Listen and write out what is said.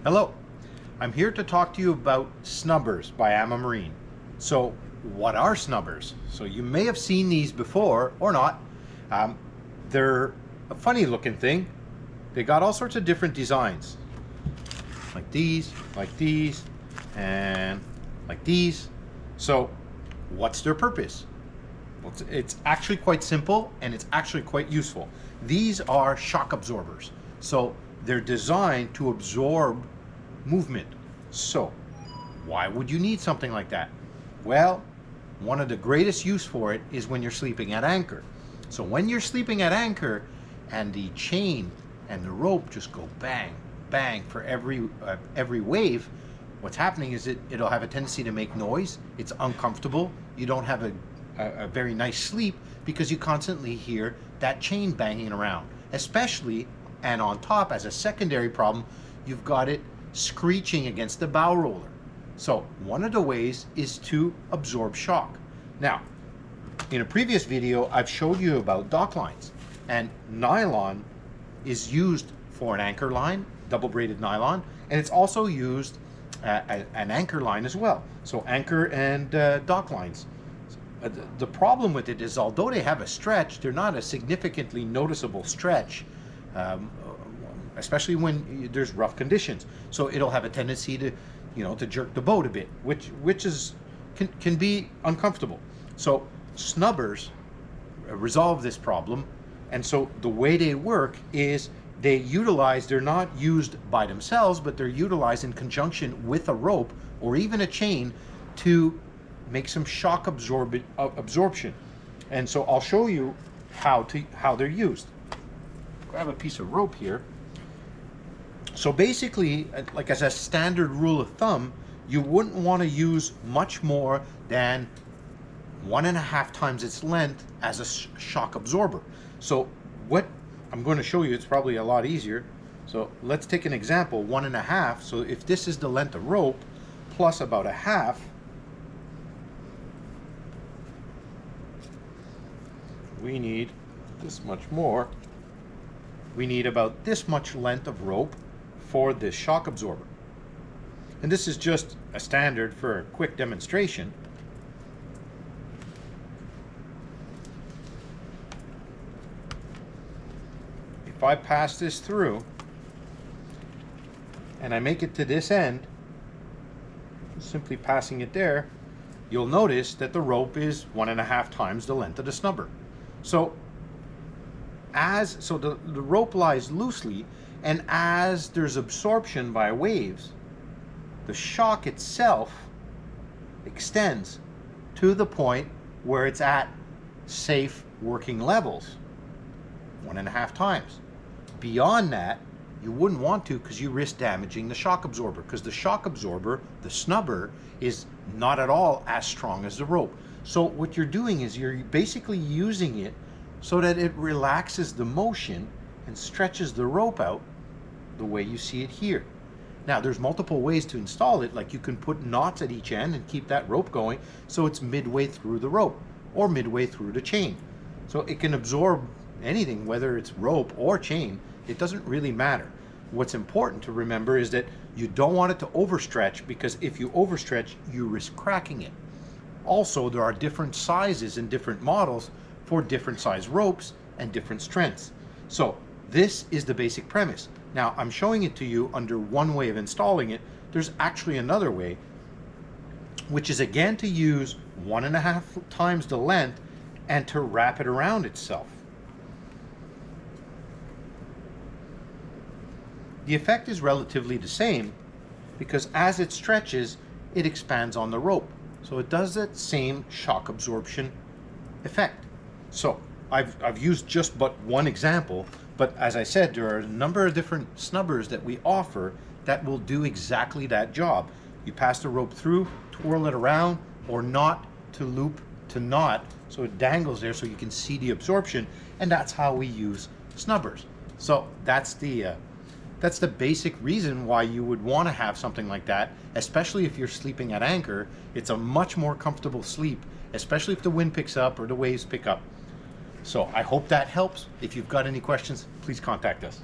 Hello, I'm here to talk to you about Snubbers by Amma Marine. So what are Snubbers? So you may have seen these before or not. They're a funny looking thing. They got all sorts of different designs. Like these, and like these. So what's their purpose? Well, it's actually quite simple and it's actually quite useful. These are shock absorbers. So they're designed to absorb movement. So why would you need something like that? Well, one of the greatest use for it is when you're sleeping at anchor. So when you're sleeping at anchor and the chain and the rope just go bang, bang for every wave, what's happening is it'll have a tendency to make noise. It's uncomfortable. You don't have a very nice sleep because you constantly hear that chain banging around. Especially, and on top, as a secondary problem, you've got it screeching against the bow roller. So one of the ways is to absorb shock. Now, in a previous video, I've showed you about dock lines, and nylon is used for an anchor line, double braided nylon, and it's also used an anchor line as well. So anchor and dock lines. The problem with it is, although they have a stretch, they're not a significantly noticeable stretch, especially when there's rough conditions. So it'll have a tendency to, to jerk the boat a bit, which can be uncomfortable. So Snubbers resolve this problem, and so the way they work is they're not used by themselves, but they're utilized in conjunction with a rope or even a chain to make some shock absorption. And so I'll show you how they're used. Grab a piece of rope here. So basically, like as a standard rule of thumb, you wouldn't want to use much more than 1.5 times its length as a shock absorber. So what I'm going to show you, it's probably a lot easier. So let's take an example, 1.5. So if this is the length of rope plus about a half, we need this much more. We need about this much length of rope for this shock absorber. And this is just a standard for a quick demonstration. If I pass this through and I make it to this end, simply passing it there, you'll notice that the rope is 1.5 times the length of the snubber. So the rope lies loosely, and as there's absorption by waves, the shock itself extends to the point where it's at safe working levels, 1.5 times. Beyond that, you wouldn't want to, because you risk damaging the shock absorber, because the shock absorber, the snubber, is not at all as strong as the rope. So what you're doing is you're basically using it so that it relaxes the motion and stretches the rope out the way you see it here. Now there's multiple ways to install it, like you can put knots at each end and keep that rope going so it's midway through the rope or midway through the chain. So it can absorb anything, whether it's rope or chain, it doesn't really matter. What's important to remember is that you don't want it to overstretch, because if you overstretch, you risk cracking it. Also, there are different sizes and different models for different size ropes and different strengths. So this is the basic premise. Now I'm showing it to you under one way of installing it. There's actually another way, which is again to use 1.5 times the length and to wrap it around itself. The effect is relatively the same, because as it stretches, it expands on the rope. So it does that same shock absorption effect. So I've used just but one example, but as I said, there are a number of different snubbers that we offer that will do exactly that job. You pass the rope through, twirl it around, or knot to loop to knot, so it dangles there so you can see the absorption, and that's how we use snubbers. So that's the basic reason why you would want to have something like that, especially if you're sleeping at anchor. It's a much more comfortable sleep, especially if the wind picks up or the waves pick up. So I hope that helps. If you've got any questions, please contact us.